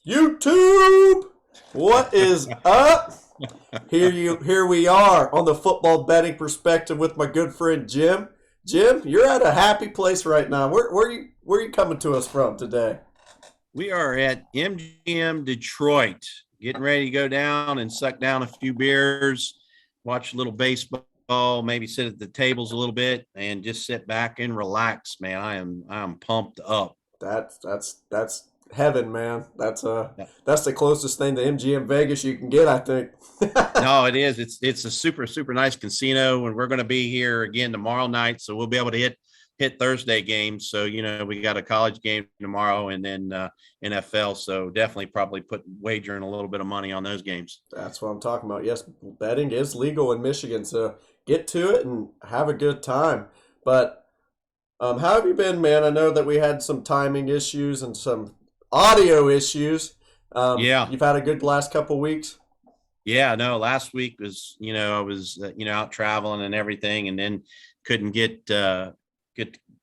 YouTube, what is up? Here we are on the football betting perspective with my good friend Jim. Jim, you're at a happy place right now. Where you coming to us from today? We are at MGM Detroit, getting ready to go down and suck down a few beers, watch a little baseball, maybe sit at the tables a little bit, and just sit back and relax. Man, I am pumped up. That's heaven, man. That's the closest thing to MGM Vegas you can get, I think. No, it is. It's a super nice casino, and we're going to be here again tomorrow night, so we'll be able to hit Thursday games. So we got a college game tomorrow, and then NFL. So definitely probably put wagering a little bit of money on those games. That's what I'm talking about. Yes, betting is legal in Michigan, so get to it and have a good time. But how have you been, man? I know that we had some timing issues and some audio issues. Yeah. You've had a good last couple weeks. Yeah, no, last week was, I was, out traveling and everything, and then couldn't get the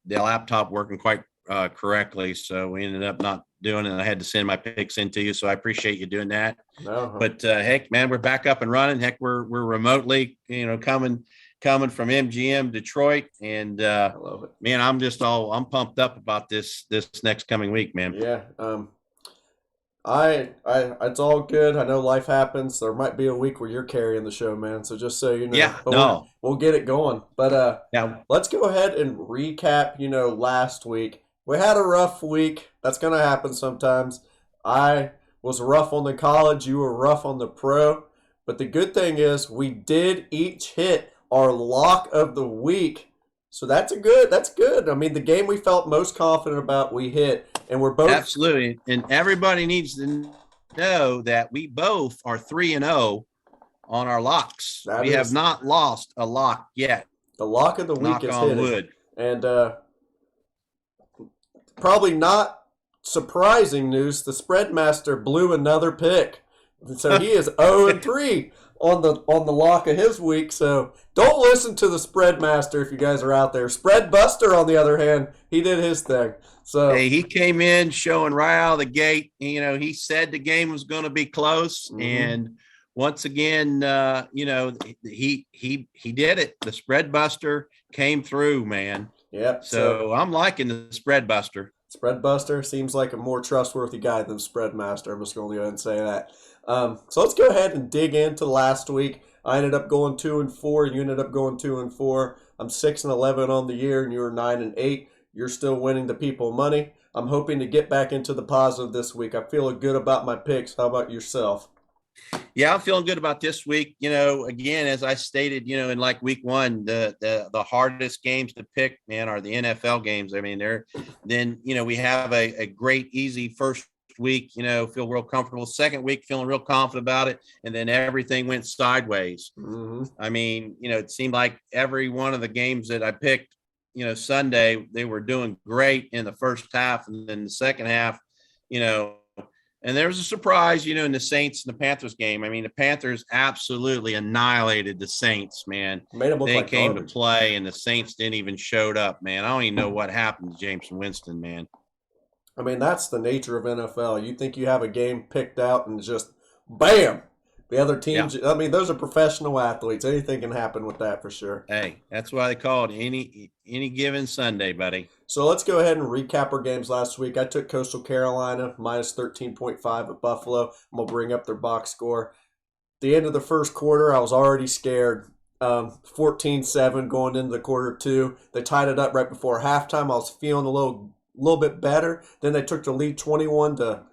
laptop working quite correctly. So we ended up not doing it. I had to send my picks into you. So I appreciate you doing that. No. But heck, man, we're back up and running. Heck, we're remotely, coming from MGM Detroit. And I love it. Man, I'm pumped up about this next coming week, man. Yeah. It's all good. I know life happens. There might be a week where you're carrying the show, man. So just so you know, Yeah, but no. we'll get it going. But Yeah. let's go ahead and recap. Last week we had a rough week. That's gonna happen sometimes. I was rough on the college. You were rough on the pro. But the good thing is we did each hit our lock of the week. So that's good. I mean, the game we felt most confident about, we hit, and we're both Absolutely. And everybody needs to know that we both are 3-0 on our locks. We have not lost a lock yet. The lock of the week is on hitting. wood. And probably not surprising news, the spread master blew another pick. So he is 0-3 on the lock of his week. So don't listen to the spread master if you guys are out there. Spread buster, on the other hand, he did his thing. So hey, he came in showing right out of the gate. He said the game was going to be close, and once again, he did it. The spread buster came through, man. Yep. So I'm liking the spread buster. Spread buster seems like a more trustworthy guy than spread master. I'm just going to go ahead and say that. So let's go ahead and dig into last week. I ended up going 2-4. You ended up going 2-4. I'm 6-11 on the year, and you were 9-8. You're still winning the people money. I'm hoping to get back into the positive this week. I feel good about my picks. How about yourself? Yeah, I'm feeling good about this week. Again, as I stated, in like week one, the hardest games to pick, man, are the NFL games. I mean, we have a great, easy first week, feel real comfortable. Second week, feeling real confident about it. And then everything went sideways. I mean, it seemed like every one of the games that I picked, Sunday, they were doing great in the first half. And then the second half, and there was a surprise, in the Saints and the Panthers game. I mean, the Panthers absolutely annihilated the Saints, man. They came to play, and the Saints didn't even showed up, man. I don't even know what happened to James Winston, man. I mean, that's the nature of NFL. You think you have a game picked out and just bam, the other teams. Yeah. I mean, those are professional athletes. Anything can happen with that for sure. Hey, that's why they call it any given Sunday, buddy. So let's go ahead and recap our games last week. I took Coastal Carolina minus 13.5 at Buffalo. I'm going to bring up their box score. At the end of the first quarter, I was already scared. 14-7 going into the quarter two. They tied it up right before halftime. I was feeling a little bit better. Then they took the lead 21 to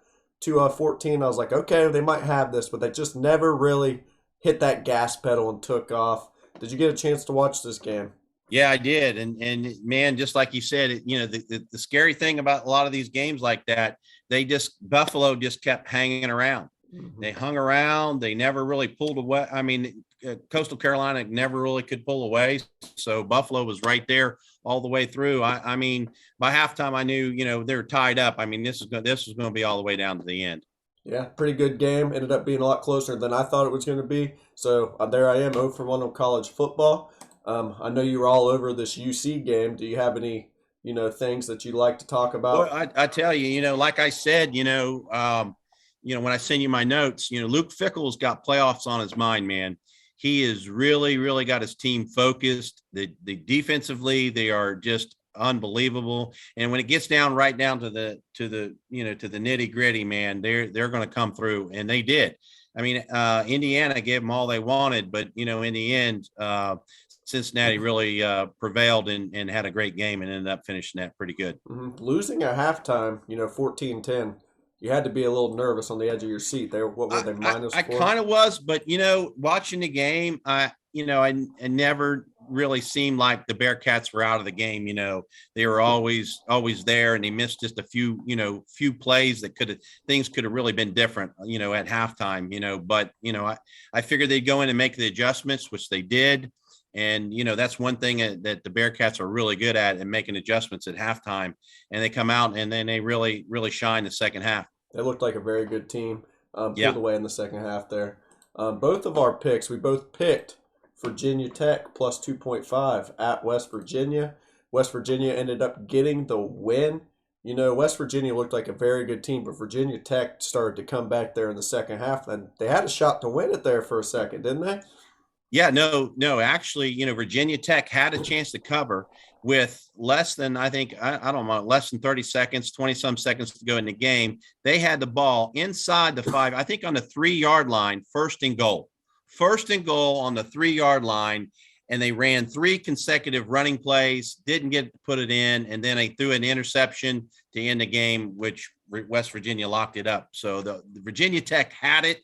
14. I was like, okay, they might have this, but they just never really hit that gas pedal and took off. Did you get a chance to watch this game? Yeah, I did. And man, just like you said, the scary thing about a lot of these games like that, Buffalo just kept hanging around. They hung around. They never really pulled away. I mean, Coastal Carolina never really could pull away. So Buffalo was right there all the way through. I mean, by halftime, I knew, they were tied up. I mean, this was going to be all the way down to the end. Yeah, pretty good game. Ended up being a lot closer than I thought it was going to be. So there I am, 0-1 on college football. I know you were all over this UC game. Do you have any, things that you'd like to talk about? Well, I tell you, like I said, when I send you my notes, Luke Fickell's got playoffs on his mind, man. He is really, really got his team focused. The defensively, they are just unbelievable. And when it gets right down to the nitty gritty, man, they're going to come through, and they did. I mean, Indiana gave them all they wanted, but in the end, Cincinnati really prevailed and had a great game and ended up finishing that pretty good. Mm-hmm. Losing at halftime, 14-10. You had to be a little nervous on the edge of your seat. What were they, minus I 4? kind of was, but watching the game, I never really seemed like the Bearcats were out of the game. They were always there, and they missed just a few plays that things could have really been different, at halftime. But I figured they'd go in and make the adjustments, which they did. And, that's one thing that the Bearcats are really good at, and making adjustments at halftime. And they come out and then they really, really shine the second half. They looked like a very good team. Pulled away in the second half there. Both of our picks, we both picked Virginia Tech plus 2.5 at West Virginia. West Virginia ended up getting the win. West Virginia looked like a very good team, but Virginia Tech started to come back there in the second half. And they had a shot to win it there for a second, didn't they? Yeah, no. Actually, Virginia Tech had a chance to cover with less than, less than 30 seconds, 20 some seconds to go in the game. They had the ball inside the 5, I think on the 3-yard line, first and goal on the 3-yard line. And they ran 3 consecutive running plays, didn't get to put it in. And then they threw an interception to end the game, which West Virginia locked it up. So the Virginia Tech had it.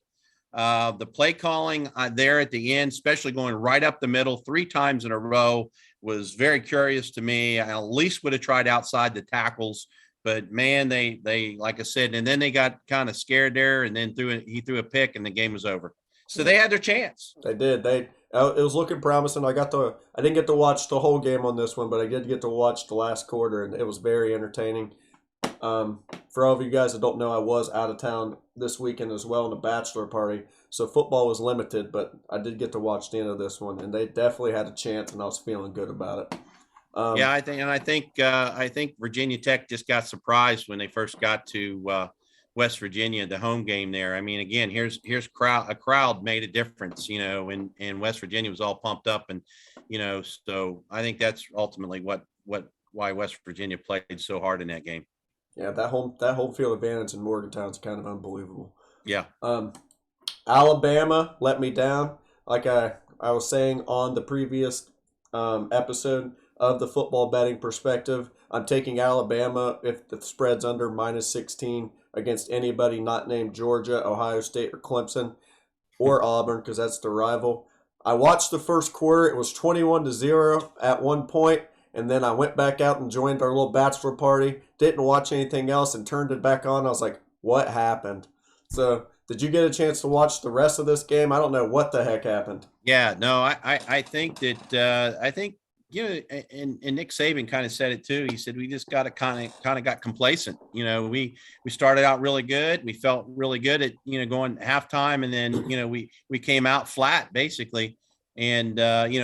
The play calling there at the end, especially going right up the middle 3 times in a row, was very curious to me. I at least would have tried outside the tackles, but man, they like I said, and then they got kind of scared there, and then he threw a pick, and the game was over. So they had their chance. They did. It was looking promising. I didn't get to watch the whole game on this one, but I did get to watch the last quarter, and it was very entertaining. For all of you guys that don't know, I was out of town this weekend as well in a bachelor party, so football was limited, but I did get to watch the end of this one, and they definitely had a chance, and I was feeling good about it. I think Virginia Tech just got surprised when they first got to West Virginia, the home game there. I mean, again, here's a crowd made a difference, and West Virginia was all pumped up, and so I think that's ultimately why West Virginia played so hard in that game. Yeah, that home field advantage in Morgantown is kind of unbelievable. Yeah. Alabama let me down. Like I was saying on the previous episode of the football betting perspective, I'm taking Alabama if the spread's under minus 16 against anybody not named Georgia, Ohio State, or Clemson, or Auburn, because that's the rival. I watched the first quarter. It was 21-0 at one point. And then I went back out and joined our little bachelor party. Didn't watch anything else and turned it back on. I was like, what happened? So did you get a chance to watch the rest of this game? I don't know what the heck happened. Yeah, no, I think that and Nick Saban kind of said it too. He said we just got to kind of got complacent. We started out really good. We felt really good at going halftime, and then we came out flat basically. And,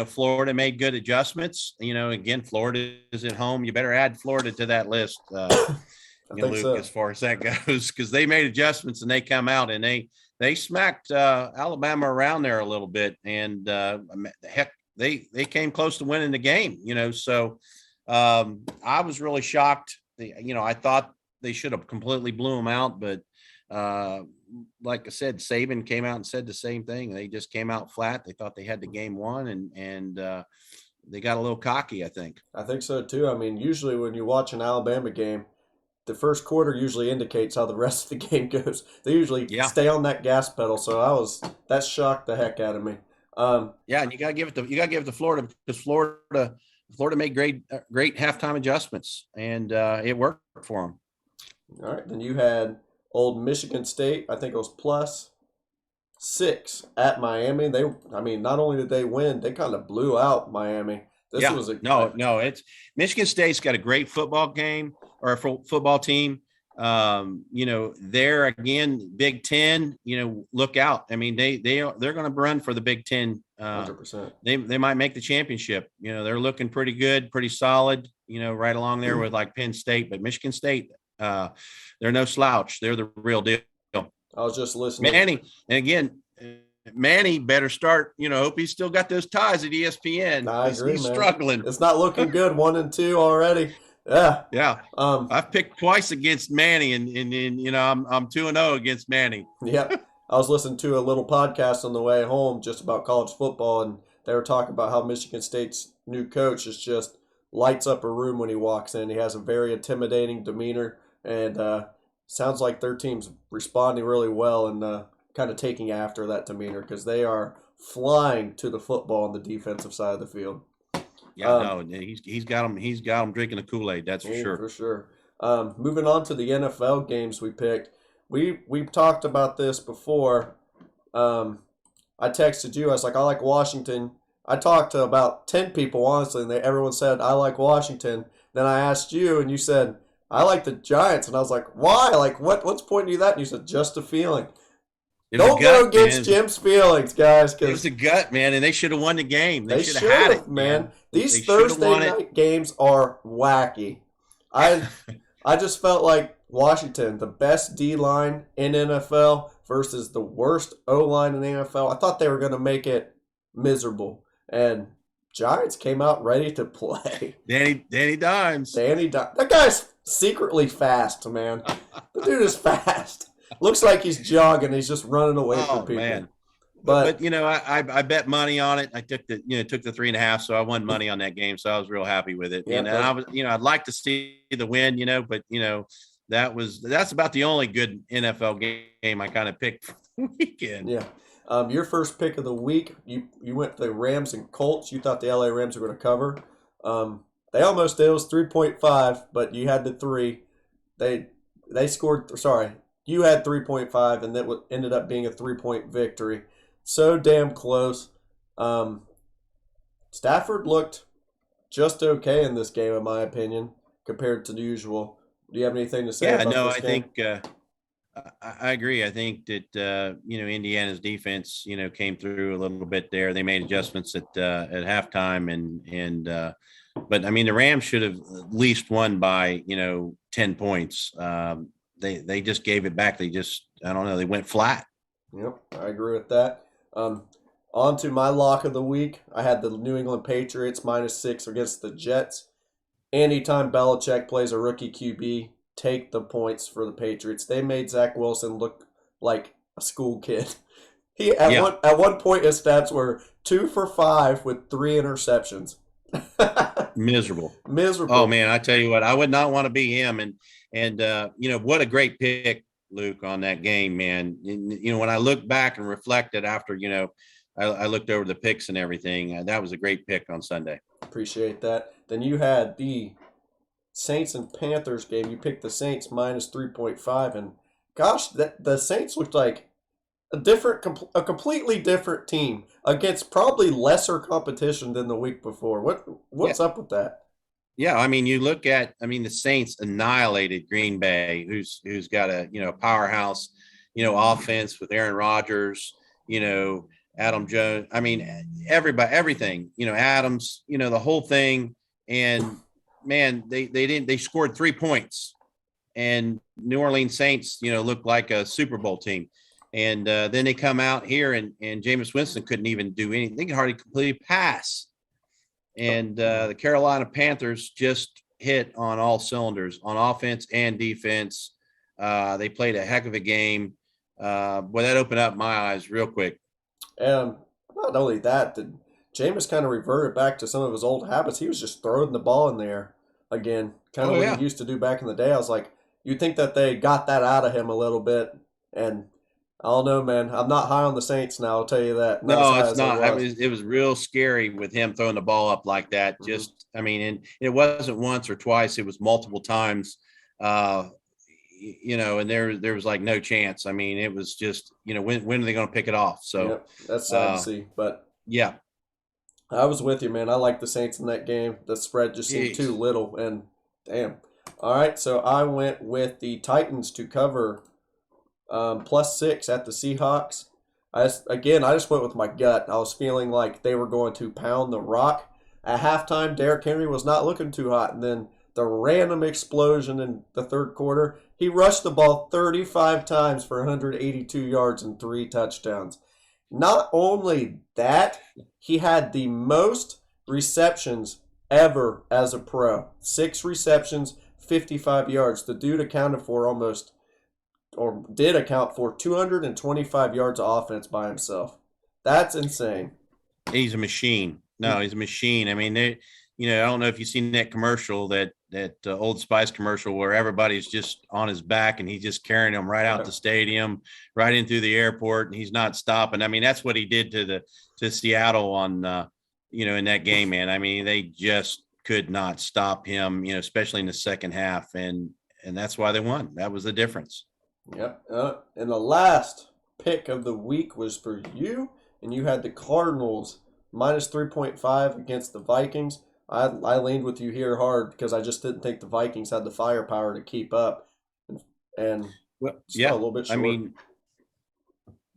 Florida made good adjustments. Again, Florida is at home. You better add Florida to that list, Luke, so. As far as that goes, because they made adjustments and they come out and they smacked Alabama around there a little bit. And heck, they came close to winning the game, So I was really shocked. I thought they should have completely blew them out, but like I said, Saban came out and said the same thing. They just came out flat. They thought they had the game won, and they got a little cocky, I think. I think so too. I mean, usually when you watch an Alabama game, the first quarter usually indicates how the rest of the game goes. They usually stay on that gas pedal. So that shocked the heck out of me. And you gotta give it to Florida, because Florida made great halftime adjustments, and it worked for them. All right, then you had Old Michigan State, I think it was plus 6 at Miami. Not only did they win, they kind of blew out Miami. It's Michigan State's got a great football game or a football team. They're again Big Ten. Look out. I mean, they're going to run for the Big Ten. 100%. They might make the championship. They're looking pretty good, pretty solid. Right along there with like Penn State, but Michigan State. They're no slouch. They're the real deal. I was just listening. Manny, and again, Manny better start. Hope he's still got those ties at ESPN. I agree, He's man. struggling. It's not looking good. 1-2 already. Yeah. Yeah. I've picked twice against Manny, and I'm 2-0 against Manny. Yep. I was listening to a little podcast on the way home just about college football, and they were talking about how Michigan State's new coach is just lights up a room when he walks in. He has a very intimidating demeanor, and sounds like their team's responding really well and kind of taking after that demeanor because they are flying to the football on the defensive side of the field. Yeah, he's got them drinking the Kool-Aid. That's for sure. For sure. Moving on to the NFL games we picked. We've talked about this before. I texted you. I was like, I like Washington. I talked to about 10 people, honestly, and everyone said, I like Washington. Then I asked you, and you said, I like the Giants. And I was like, why? Like, what's pointing you that? And you said, just a feeling. Don't go against Jim's feelings, guys. It was a gut, man, and they should have won the game. They should have had it, man. These Thursday night games are wacky. I just felt like Washington, the best D-line in NFL versus the worst O-line in the NFL. I thought they were going to make it miserable. And Giants came out ready to play. Danny Dimes. That guy's secretly fast, man. The dude is fast. Looks like he's jogging. He's just running away from people. Man. But I bet money on it. I took the 3.5, so I won money on that game. So I was real happy with it. Yeah, and I was, I'd like to see the win, but that's about the only good NFL game I kind of picked for the weekend. Yeah. Your first pick of the week, you went the Rams and Colts. You thought the LA Rams were going to cover. They almost did. It was 3.5, but you had the 3. They scored. Sorry, you had 3.5, and that ended up being a 3-point victory. So damn close. Stafford looked just okay in this game, in my opinion, compared to the usual. Do you have anything to say about this game? I agree. I think that Indiana's defense came through a little bit there. They made adjustments at halftime, but I mean the Rams should have at least won by 10 points. They just gave it back. They went flat. Yep, I agree with that. On to my lock of the week. I had the New England Patriots -6 against the Jets. Anytime Belichick plays a rookie QB, take the points for the Patriots. They made Zach Wilson look like a school kid. At one point his stats were 2 for 5 with 3 interceptions. Miserable. Oh man, I tell you what, I would not want to be him. And what a great pick, Luke, on that game, man. And, when I look back and reflected after, I looked over the picks and everything. That was a great pick on Sunday. Appreciate that. Then you had the Saints and Panthers game. You picked the Saints -3.5, and gosh, the Saints looked like a completely different team against probably lesser competition than the week before. What's up with that? Yeah, I mean, you look at, the Saints annihilated Green Bay, who's got a powerhouse, offense with Aaron Rodgers, Adam Jones. I mean, everybody, everything, Adams, the whole thing, and man, they scored 3 points, and New Orleans Saints, looked like a Super Bowl team. And then they come out here and Jameis Winston couldn't even do anything. They could hardly complete a pass. And the Carolina Panthers just hit on all cylinders on offense and defense. They played a heck of a game. Boy, that opened up my eyes real quick. Not only that, Jameis kind of reverted back to some of his old habits. He was just throwing the ball in there again, kind of what he used to do back in the day. I was like, you'd think that they got that out of him a little bit. And I don't know, man. I'm not high on the Saints now, I'll tell you that. No, it's not. It was real scary with him throwing the ball up like that. Mm-hmm. And it wasn't once or twice. It was multiple times. And there was like no chance. I mean, it was just, when are they going to pick it off? So that's sad to see. But yeah, I was with you, man. I like the Saints in that game. The spread just seemed too little, and damn. All right, so I went with the Titans to cover +6 at the Seahawks. I just went with my gut. I was feeling like they were going to pound the rock. At halftime, Derrick Henry was not looking too hot, and then the random explosion in the third quarter, He rushed the ball 35 times for 182 yards and 3 touchdowns. Not only that, he had the most receptions ever as a pro. 6 receptions, 55 yards. The dude accounted for did account for 225 yards of offense by himself. That's insane. He's a machine. No, he's a machine. I mean, I don't know if you've seen that commercial, that Old Spice commercial where everybody's just on his back and he's just carrying them right out the stadium, right in through the airport, and he's not stopping. I mean, that's what he did to Seattle on, in that game, man. I mean, they just could not stop him, especially in the second half, and that's why they won. That was the difference. Yep. And the last pick of the week was for you, and you had the Cardinals minus 3.5 against the Vikings. I leaned with you here hard because I just didn't think the Vikings had the firepower to keep up, and well, a little bit short. I mean,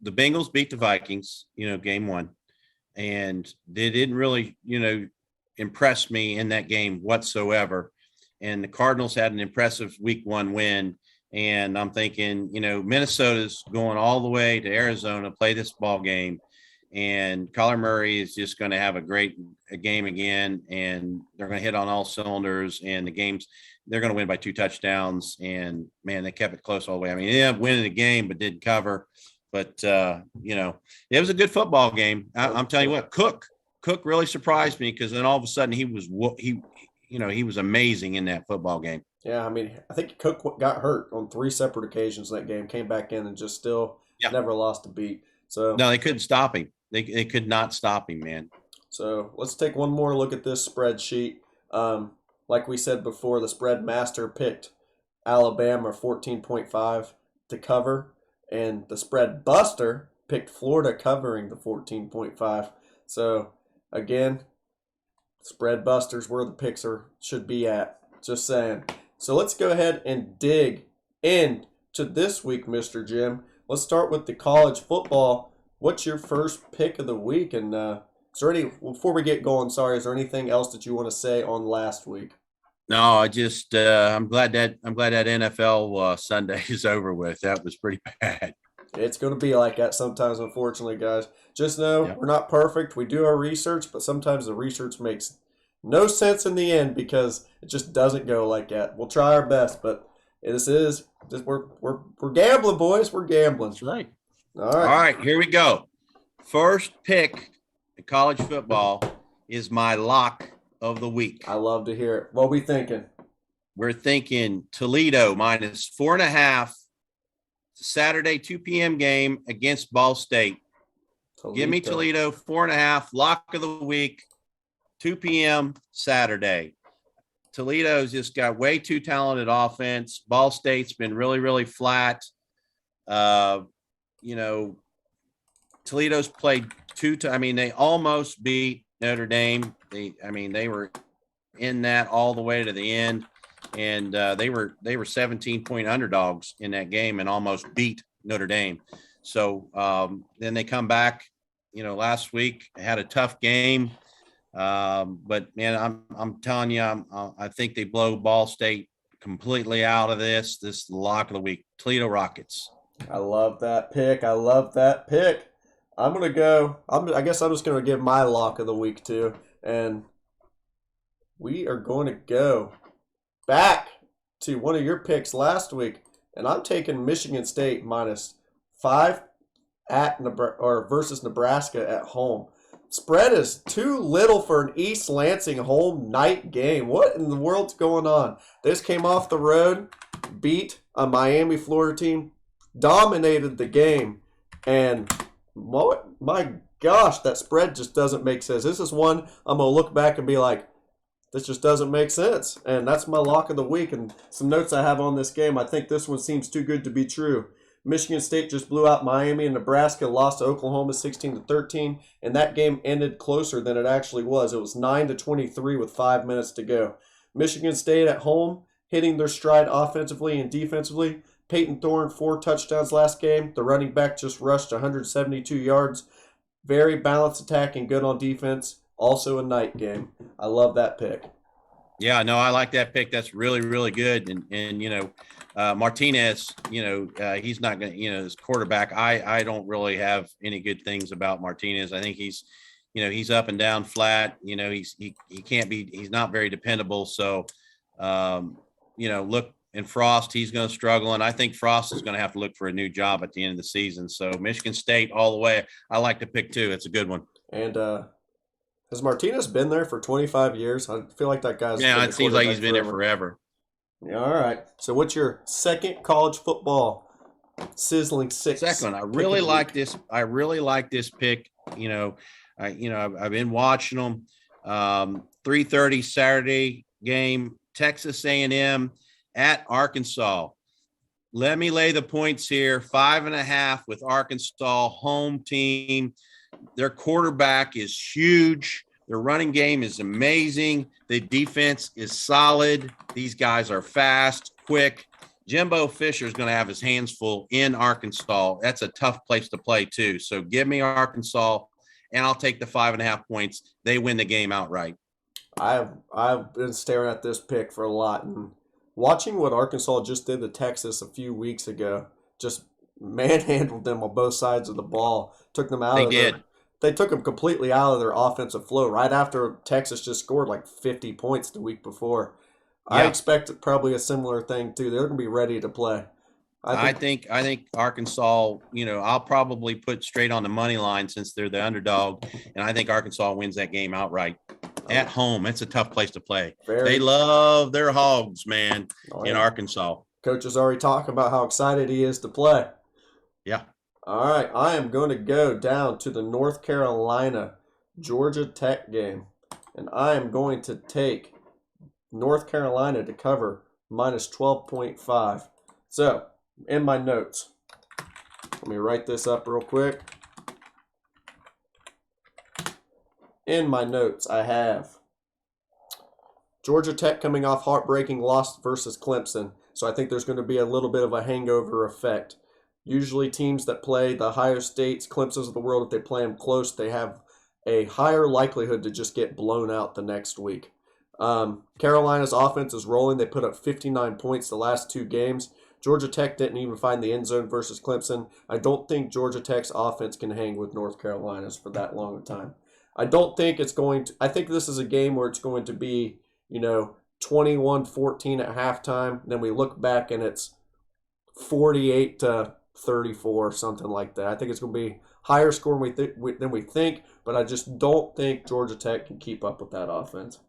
the Bengals beat the Vikings, game 1, and they didn't really, impress me in that game whatsoever. And the Cardinals had an impressive week 1 win. And I'm thinking, Minnesota's going all the way to Arizona to play this ball game. And Kyler Murray is just going to have a game again. And they're going to hit on all cylinders. And they're going to win by 2 touchdowns. And, man, they kept it close all the way. I mean, they ended up winning the game, but didn't cover. But, it was a good football game. I'm telling you what, Cook really surprised me because then all of a sudden he was amazing in that football game. Yeah, I mean, I think Cook got hurt on 3 separate occasions in that game, came back in and just still never lost a beat. So no, they couldn't stop him. They could not stop him, man. So let's take one more look at this spreadsheet. Like we said before, the spread master picked Alabama 14.5 to cover, and the spread buster picked Florida covering the 14.5. So again, spread busters where the picks should be at. Just saying. So let's go ahead and dig into this week, Mr. Jim. Let's start with the college football. What's your first pick of the week? And before we get going, is there anything else that you want to say on last week? No, I just I'm glad that NFL Sunday is over with. That was pretty bad. It's going to be like that sometimes, unfortunately, guys. Just know we're not perfect. We do our research, but sometimes the research makes no sense in the end because it just doesn't go like that. We'll try our best, but we're gambling, boys. We're gambling. That's right. All right, here we go. First pick in college football is my lock of the week. I love to hear it. What are we thinking? We're thinking Toledo minus 4.5. Saturday 2 p.m. game against Ball State. Give me Toledo 4.5. Lock of the week. 2 p.m. Saturday. Toledo's just got way too talented offense. Ball State's been really, really flat. Toledo's played they almost beat Notre Dame. They were in that all the way to the end, and they were 17-point underdogs in that game and almost beat Notre Dame. So then they come back, last week, had a tough game. But man, I'm telling you, I think they blow Ball State completely out of this. This is the lock of the week. Toledo Rockets. I love that pick. I'm gonna go. I guess I'm just gonna give my lock of the week too, and we are going to go back to one of your picks last week, and I'm taking Michigan State minus 5 versus Nebraska at home. Spread is too little for an East Lansing home night game. What in the world's going on? This came off the road, beat a Miami, Florida team, dominated the game, and my gosh, that spread just doesn't make sense. This is one I'm going to look back and be like, this just doesn't make sense. And that's my lock of the week and some notes I have on this game. I think this one seems too good to be true. Michigan State just blew out Miami, and Nebraska lost to Oklahoma 16-13, and that game ended closer than it actually was. It was 9-23 with 5 minutes to go. Michigan State at home, hitting their stride offensively and defensively. Peyton Thorne, 4 touchdowns last game. The running back just rushed 172 yards. Very balanced attack and good on defense. Also a night game. I love that pick. Yeah, no, I like that pick. That's really, really good. And Martinez, he's not going to, his quarterback. I don't really have any good things about Martinez. I think he's up and down flat. He can't be. He's not very dependable. So, look. And Frost, he's going to struggle. And I think Frost is going to have to look for a new job at the end of the season. So Michigan State all the way. I like to pick two. It's a good one. And has Martinez been there for 25 years? I feel like that guy's Yeah, been it the seems like quarterback he's been there forever. forever. Yeah, all right. So what's your second college football sizzling six Second, I pick of really the like week? this. I really like this pick. I've been watching them. 3:30 Saturday game, Texas A&M at Arkansas. Let me lay the points here. 5.5 with Arkansas, home team. Their quarterback is huge. Their running game is amazing. The defense is solid. These guys are fast, quick. Jimbo Fisher is going to have his hands full in Arkansas. That's a tough place to play, too. So give me Arkansas, and I'll take the 5.5 points. They win the game outright. I've been staring at this pick for a lot, and watching what Arkansas just did to Texas a few weeks ago, just manhandled them on both sides of the ball, took them out They of their. did. They took them completely out of their offensive flow right after Texas just scored like 50 points the week before. I Yeah. expect probably a similar thing too. They're going to be ready to play. I I think. think I think Arkansas, I'll probably put straight on the money line since they're the underdog, and I think Arkansas wins that game outright at I'm home. It's a tough place to play. They very. love their hogs, man, Oh in yeah. Arkansas. Coach is already talking about how excited he is to play. Yeah. All right, I am going to go down to the North Carolina Georgia Tech game, and I am going to take North Carolina to cover minus 12.5. So, in my notes, let me write this up real quick. In my notes, I have Georgia Tech coming off heartbreaking loss versus Clemson, so I think there's going to be a little bit of a hangover effect. Usually, teams that play the Ohio States, Clemsons of the world, if they play them close, they have a higher likelihood to just get blown out the next week. Carolina's offense is rolling. They put up 59 points the last two games. Georgia Tech didn't even find the end zone versus Clemson. I don't think Georgia Tech's offense can hang with North Carolina's for that long a time. I don't think it's going to. I think this is a game where it's going to be, 21-14 at halftime. Then we look back and it's 48-34, something like that. I think it's going to be higher score than we think, but I just don't think Georgia Tech can keep up with that offense.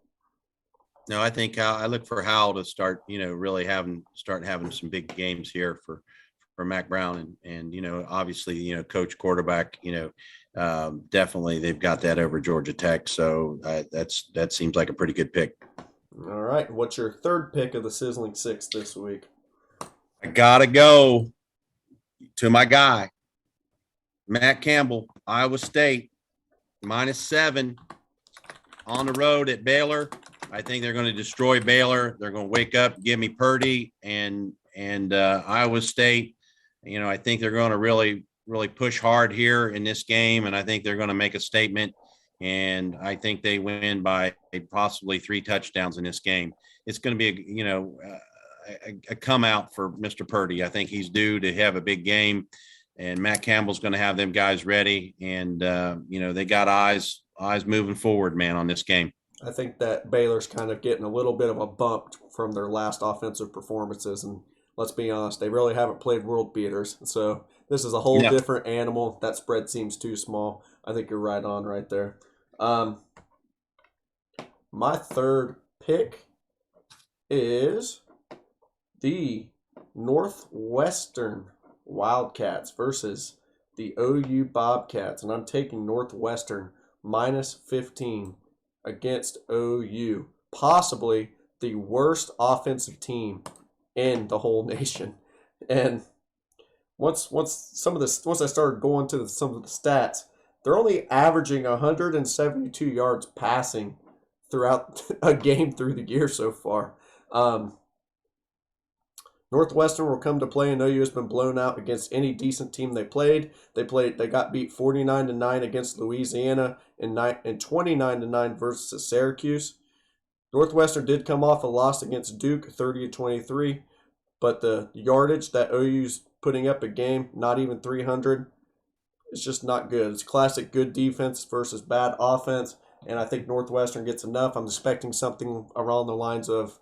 No, I think I look for Howell to start, really start having some big games here for Mac Brown and obviously, coach quarterback, definitely they've got that over Georgia Tech. So that seems like a pretty good pick. All right. What's your third pick of the Sizzling Six this week? I gotta go to my guy, Matt Campbell, Iowa State, -7 on the road at Baylor. I think they're going to destroy Baylor. They're going to wake up, give me Purdy and Iowa State. I think they're going to really, really push hard here in this game, and I think they're going to make a statement. And I think they win by possibly 3 touchdowns in this game. It's going to be a come out for Mr. Purdy. I think he's due to have a big game, and Matt Campbell's going to have them guys ready. And they got eyes moving forward, man, on this game. I think that Baylor's kind of getting a little bit of a bump from their last offensive performances, and let's be honest, they really haven't played world beaters. So this is a whole Yeah. different animal. That spread seems too small. I think you're right on right there. My third pick is the Northwestern Wildcats versus the OU Bobcats, and I'm taking Northwestern -15 against OU, possibly the worst offensive team in the whole nation. And once I started going to some of the stats, they're only averaging 172 yards passing throughout a game through the year so far. Northwestern will come to play, and OU has been blown out against any decent team they played. They got beat 49-9 against Louisiana and 29-9 versus Syracuse. Northwestern did come off a loss against Duke, 30-23, but the yardage that OU's putting up a game, not even 300, it's just not good. It's classic good defense versus bad offense, and I think Northwestern gets enough. I'm expecting something around the lines of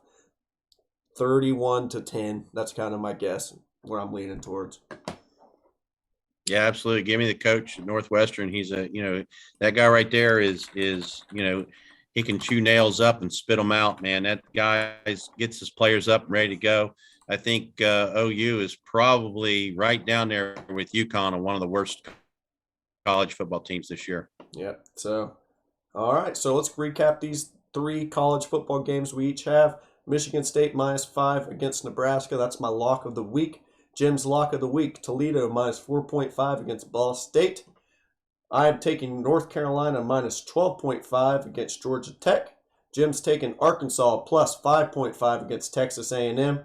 31-10. That's kind of my guess, where I'm leaning towards. Yeah, absolutely. Give me the coach at Northwestern. He's that guy right there is he can chew nails up and spit them out, man. That guy gets his players up and ready to go. I think OU is probably right down there with UConn on one of the worst college football teams this year. Yeah. So, all right. So let's recap these 3 college football games we each have. Michigan State -5 against Nebraska. That's my lock of the week. Jim's lock of the week, Toledo -4.5 against Ball State. I am taking North Carolina -12.5 against Georgia Tech. Jim's taking Arkansas +5.5 against Texas A&M.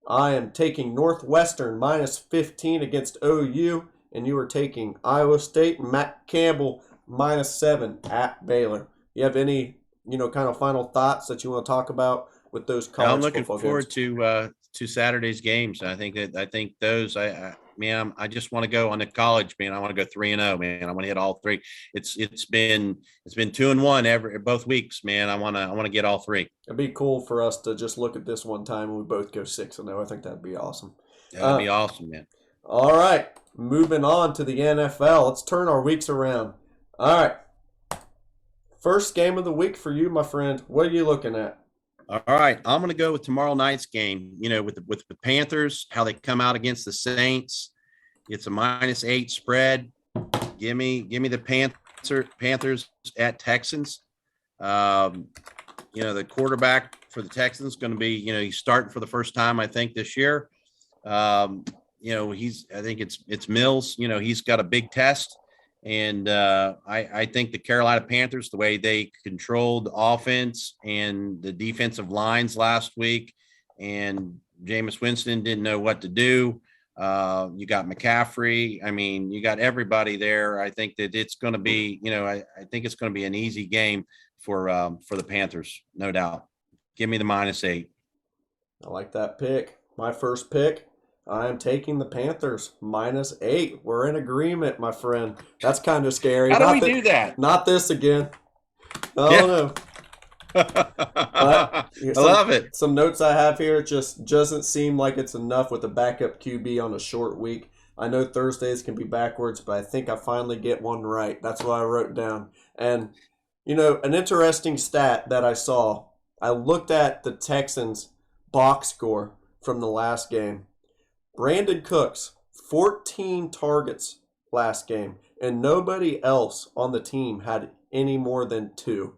I am taking Northwestern -15 against OU. And you are taking Iowa State, Matt Campbell -7 at Baylor. You have any, kind of final thoughts that you want to talk about with those college I'm looking football forward games? to Saturday's games. I think those. I just want to go on the college, man. I want to go 3-0, man. I want to hit all 3. It's been 2-1 both weeks, man. I want to get all 3. It'd be cool for us to just look at this one time and we both go 6-0. I think that'd be awesome. That'd be awesome, man. All right, moving on to the NFL. Let's turn our weeks around. All right, first game of the week for you, my friend. What are you looking at? All right, I'm going to go with tomorrow night's game. With the Panthers, how they come out against the Saints. It's a -8 spread. Give me the Panthers at Texans. The quarterback for the Texans is going to be, he's starting for the first time, I think, this year. I think it's Mills. He's got a big test. And I think the Carolina Panthers, the way they controlled the offense and the defensive lines last week, and Jameis Winston didn't know what to do. You got McCaffrey. I mean, you got everybody there. I think that it's going to be, I think it's going to be an easy game for the Panthers, no doubt. Give me the -8. I like that pick. My first pick. I am taking the Panthers -8. We're in agreement, my friend. That's kind of scary. How do we do that? Not this again. I don't know. I love it. Some notes I have here. It just doesn't seem like it's enough with a backup QB on a short week. I know Thursdays can be backwards, but I think I finally get one right. That's what I wrote down. And, an interesting stat that I saw, I looked at the Texans' box score from the last game. Brandon Cooks, 14 targets last game, and nobody else on the team had any more than 2.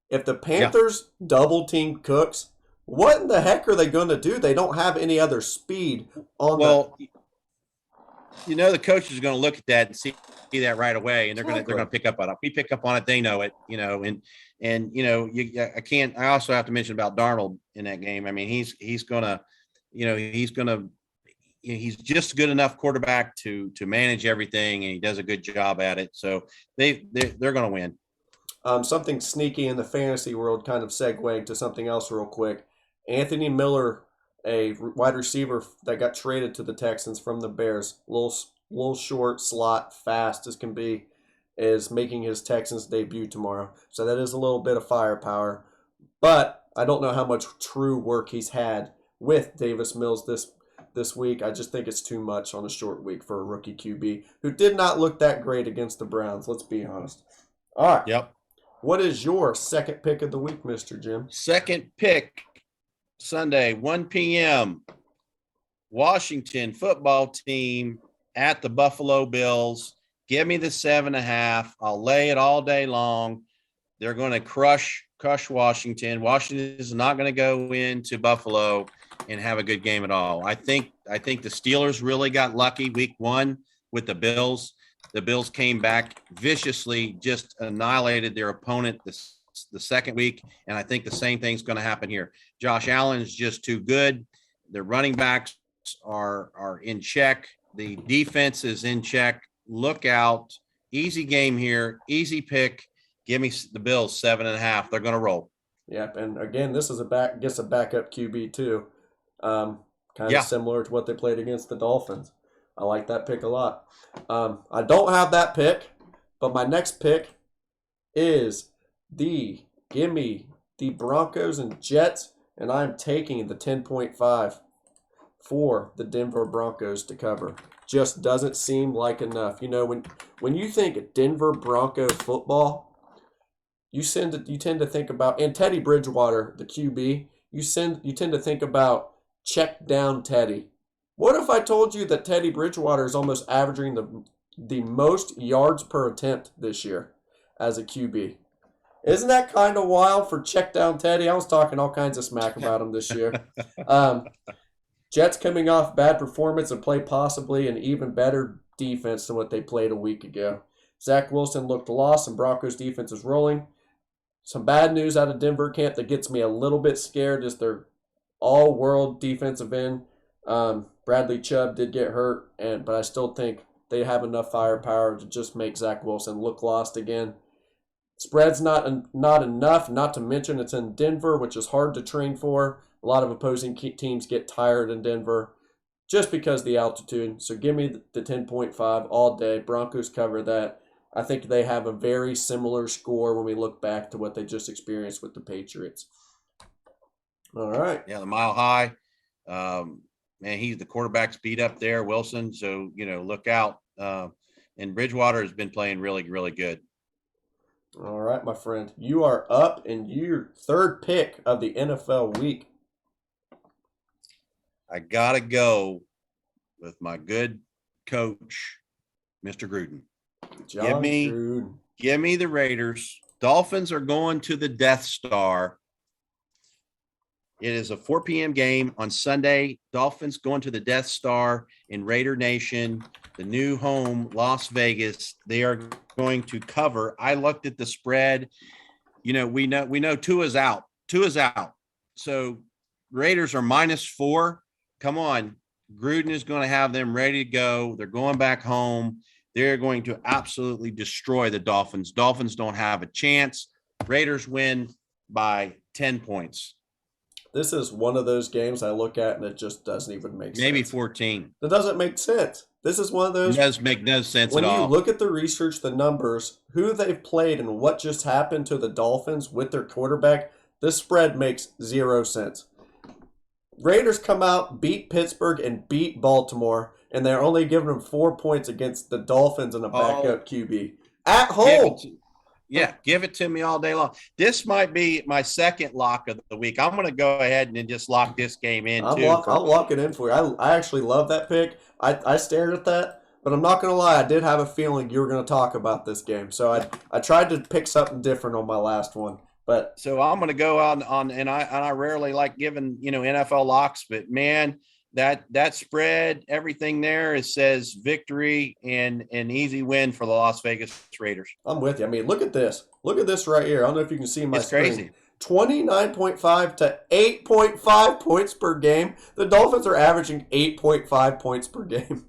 If the Panthers double team Cooks, what in the heck are they going to do? They don't have any other speed on the coach is going to look at that and see that right away, and they're going to pick up on it. We pick up on it, they know it, I also have to mention about Darnold in that game. I mean, he's just a good enough quarterback to manage everything, and he does a good job at it. So they're going to win. Something sneaky in the fantasy world, kind of segueing to something else real quick. Anthony Miller, a wide receiver that got traded to the Texans from the Bears, little short slot, fast as can be, is making his Texans debut tomorrow. So that is a little bit of firepower. But I don't know how much true work he's had with Davis Mills this week. I just think it's too much on a short week for a rookie QB who did not look that great against the Browns. Let's be honest. All right. Yep. What is your second pick of the week, Mr. Jim? Second pick, Sunday, 1 p.m. Washington football team at the Buffalo Bills. Give me the 7.5. I'll lay it all day long. They're going to crush Washington. Washington is not going to go into Buffalo and have a good game at all. I think the Steelers really got lucky week 1 with the Bills. The Bills came back viciously, just annihilated their opponent the second week, and I think the same thing's going to happen here. Josh Allen's just too good. The running backs are in check. The defense is in check. Look out. Easy game here. Easy pick. Give me the Bills 7.5. They're going to roll. Yep, and again, this is a backup QB too. Kind of Yeah. similar to what they played against the Dolphins. I like that pick a lot. I don't have that pick, but my next pick is give me the Broncos and Jets, and I'm taking the 10.5 for the Denver Broncos to cover. Just doesn't seem like enough. You know, when you think Denver Bronco football, you tend to think about, and Teddy Bridgewater, the QB, you tend to think about check down Teddy. What if I told you that Teddy Bridgewater is almost averaging the most yards per attempt this year as a QB? Isn't that kind of wild for check down Teddy? I was talking all kinds of smack about him this year. Jets coming off bad performance and play possibly an even better defense than what they played a week ago. Zach Wilson looked lost and Broncos defense is rolling. Some bad news out of Denver camp that gets me a little bit scared is their all-world defensive end. Bradley Chubb did get hurt, but I still think they have enough firepower to just make Zach Wilson look lost again. Spread's not enough, not to mention it's in Denver, which is hard to train for. A lot of opposing teams get tired in Denver just because of the altitude. So give me the 10.5 all day. Broncos cover that. I think they have a very similar score when we look back to what they just experienced with the Patriots. All right. Yeah, the Mile High. Man, the quarterback's beat up there, Wilson. So, look out. And Bridgewater has been playing really, really good. All right, my friend. You are up in your third pick of the NFL week. I got to go with my good coach, Mr. Gruden. Gruden. Give me the Raiders. Dolphins are going to the Death Star. It is a 4 p.m. game on Sunday. Dolphins going to the Death Star in Raider Nation, the new home, Las Vegas. They are going to cover. I looked at the spread. We know Tua's out. Tua's out. So Raiders are -4. Come on. Gruden is going to have them ready to go. They're going back home. They're going to absolutely destroy the Dolphins. Dolphins don't have a chance. Raiders win by 10 points. This is one of those games I look at and it just doesn't even make sense. Maybe 14. It doesn't make sense. This is one of those. It does make no sense at all. When you look at the research, the numbers, who they've played, and what just happened to the Dolphins with their quarterback, this spread makes 0 sense. Raiders come out, beat Pittsburgh, and beat Baltimore, and they're only giving them 4 points against the Dolphins and a backup QB. At home. Give it to me all day long. This might be my second lock of the week. I'm going to go ahead and just lock this game in, too. I'll lock it in for you. I actually love that pick. I stared at that, but I'm not going to lie. I did have a feeling you were going to talk about this game. So I tried to pick something different on my last one. But so I'm going to go on and I rarely like giving, NFL locks, but man, that spread, everything there, it says victory and an easy win for the Las Vegas Raiders. I'm with you. I mean, look at this. Look at this right here. I don't know if you can see my screen. It's crazy. 29.5 to 8.5 points per game. The Dolphins are averaging 8.5 points per game.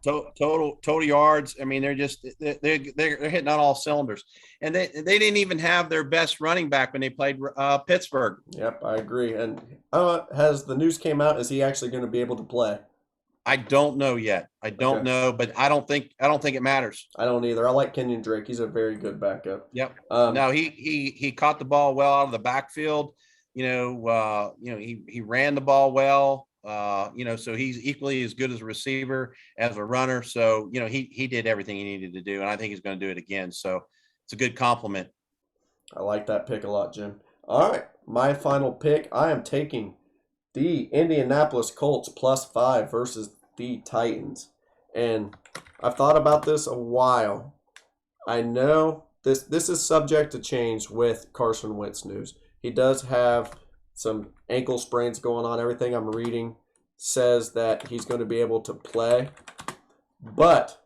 total yards. I mean, they're hitting on all cylinders, and they didn't even have their best running back when they played Pittsburgh. Yep, I agree. And has the news came out? Is he actually going to be able to play? I don't know yet. I don't know, but I don't think it matters. I don't either. I like Kenyon Drake. He's a very good backup. Yep. No, he caught the ball well out of the backfield. He ran the ball well. So he's equally as good as a receiver as a runner. So, he did everything he needed to do, and I think he's going to do it again. So it's a good compliment. I like that pick a lot, Jim. All right, my final pick. I am taking the Indianapolis Colts +5 versus the Titans. And I've thought about this a while. I know this is subject to change with Carson Wentz news. He does have some ankle sprains going on. Everything I'm reading says that he's going to be able to play. But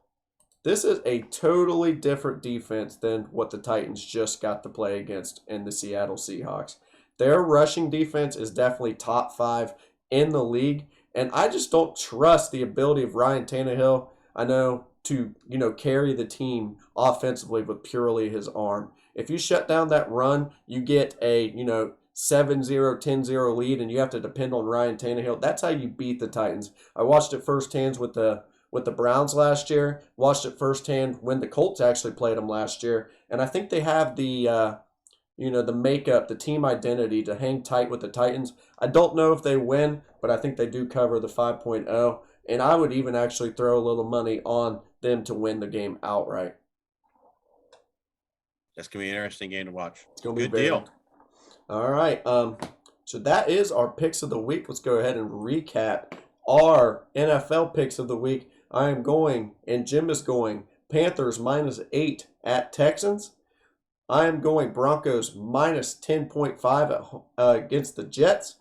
this is a totally different defense than what the Titans just got to play against in the Seattle Seahawks. Their rushing defense is definitely top 5 in the league, and I just don't trust the ability of Ryan Tannehill. I know to, carry the team offensively with purely his arm. If you shut down that run, you get a, 7-0, 10-0 lead, and you have to depend on Ryan Tannehill. That's how you beat the Titans. I watched it firsthand with the Browns last year, watched it firsthand when the Colts actually played them last year, and I think they have the the makeup, the team identity to hang tight with the Titans. I don't know if they win, but I think they do cover the 5.0, and I would even actually throw a little money on them to win the game outright. That's going to be an interesting game to watch. It's going to be good deal. All right. So that is our picks of the week. Let's go ahead and recap our NFL picks of the week. I am going, and Jim is going, Panthers -8 at Texans. I am going Broncos -10.5 against the Jets.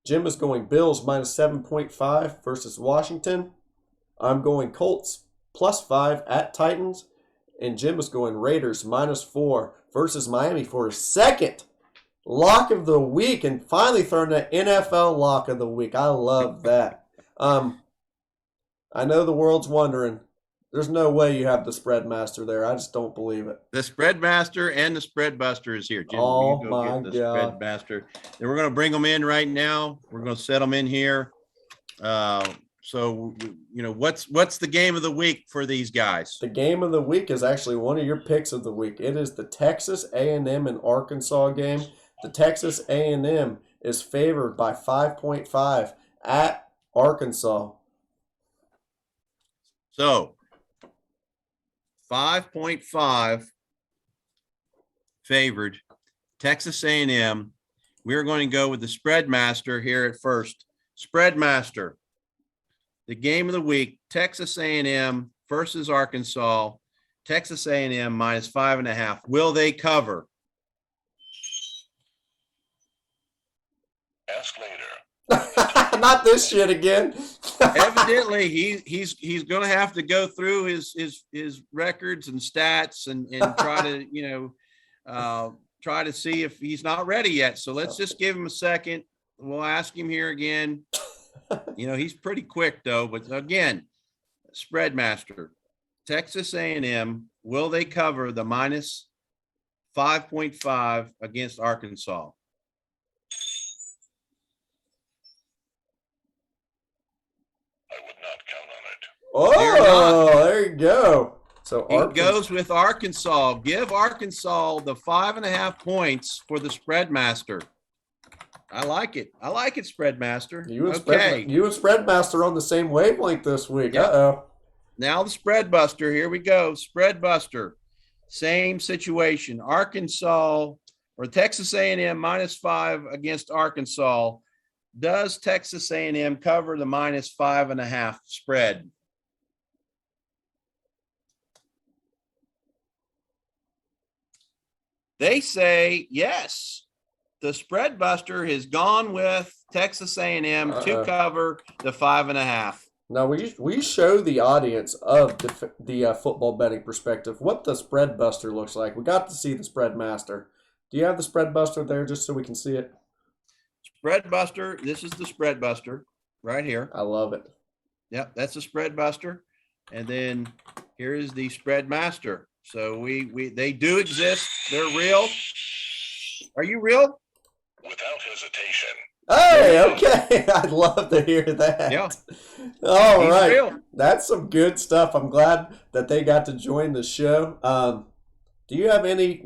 Jim is going Bills -7.5 versus Washington. I'm going Colts +5 at Titans. And Jim is going Raiders -4 versus Miami for his second lock of the week, and finally throwing an NFL lock of the week. I love that. I know the world's wondering. There's no way you have the spread master there. I just don't believe it. The spread master and the spread buster is here. Jim, oh you go my get the God. Spread master. And we're going to bring them in right now. We're going to set them in here. So, what's the game of the week for these guys? The game of the week is actually one of your picks of the week. It is the Texas A&M and Arkansas game. The Texas A&M is favored by 5.5 at Arkansas. So, 5.5 favored. Texas A&M. We're going to go with the spread master here at first. Spread master. The game of the week, Texas A&M versus Arkansas. Texas A&M -5.5. Will they cover? Ask later. Not this shit again. Evidently, he's going to have to go through his records and stats and try to try to see if he's not ready yet. So let's just give him a second. We'll ask him here again. He's pretty quick though. But again, spread master, Texas A&M. Will they cover the -5.5 against Arkansas? I would not count on it. Oh, there you go. So He goes with Arkansas. Give Arkansas the 5.5 points for the spread master. I like it. I like it, spread master. You and spread master on the same wavelength this week. Yep. Uh-oh. Now the spread buster. Here we go. Spread buster. Same situation. Arkansas or Texas A&M -5 against Arkansas. Does Texas A&M cover the -5.5 spread? They say yes. The spread buster has gone with Texas A&M to cover the 5.5. Now, we show the audience of the football betting perspective what the spread buster looks like. We got to see the spread master. Do you have the spread buster there just so we can see it? Spread buster. This is the spread buster right here. I love it. Yep, that's the spread buster. And then here is the spread master. So they do exist. They're real. Are you real? Without hesitation. Hey, okay. I'd love to hear that. Yeah. All right. Real. That's some good stuff. I'm glad that they got to join the show. Do you have any,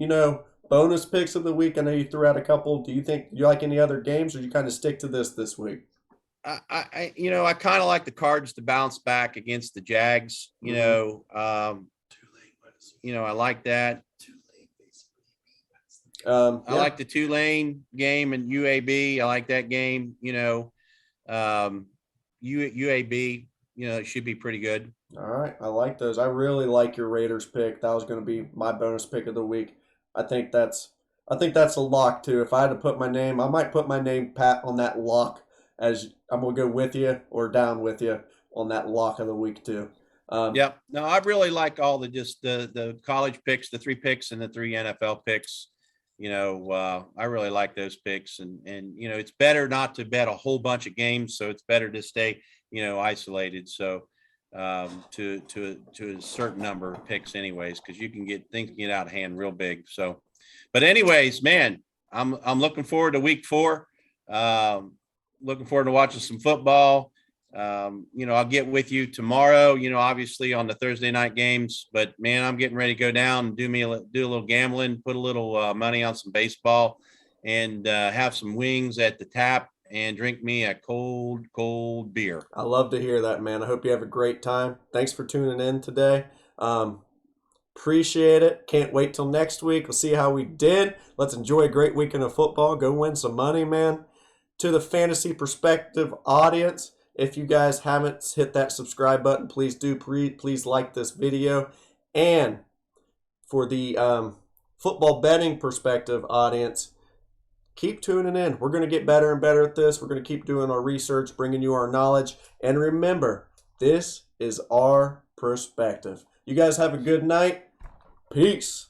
bonus picks of the week? I know you threw out a couple. Do you like any other games, or do you kind of stick to this week? I kind of like the Cards to bounce back against the Jags. I like that. I like the Tulane game and UAB. I like that game. UAB. It should be pretty good. All right, I like those. I really like your Raiders pick. That was going to be my bonus pick of the week. I think that's a lock too. If I had to put my name, I might put my name Pat on that lock. As I'm gonna go with you or down with you on that lock of the week too. Yep. No, I really like all the college picks, the 3 picks and the 3 NFL picks. I really like those picks, and it's better not to bet a whole bunch of games, so it's better to stay isolated. So to a certain number of picks, anyways, because you can get out of hand real big. So, but anyways, man, I'm looking forward to week 4. Looking forward to watching some football. I'll get with you tomorrow, obviously on the Thursday night games, but man, I'm getting ready to go down and do a little gambling, put a little money on some baseball, and have some wings at the Tap and drink me a cold beer. I love to hear that, man. I hope you have a great time. Thanks for tuning in today. Appreciate it. Can't wait till next week. We'll see how we did. Let's enjoy a great weekend of football. Go win some money, man. To the Fantasy Perspective audience, if you guys haven't hit that subscribe button, please do. Please like this video. And for the football betting perspective audience, keep tuning in. We're going to get better and better at this. We're going to keep doing our research, bringing you our knowledge. And remember, this is our perspective. You guys have a good night. Peace.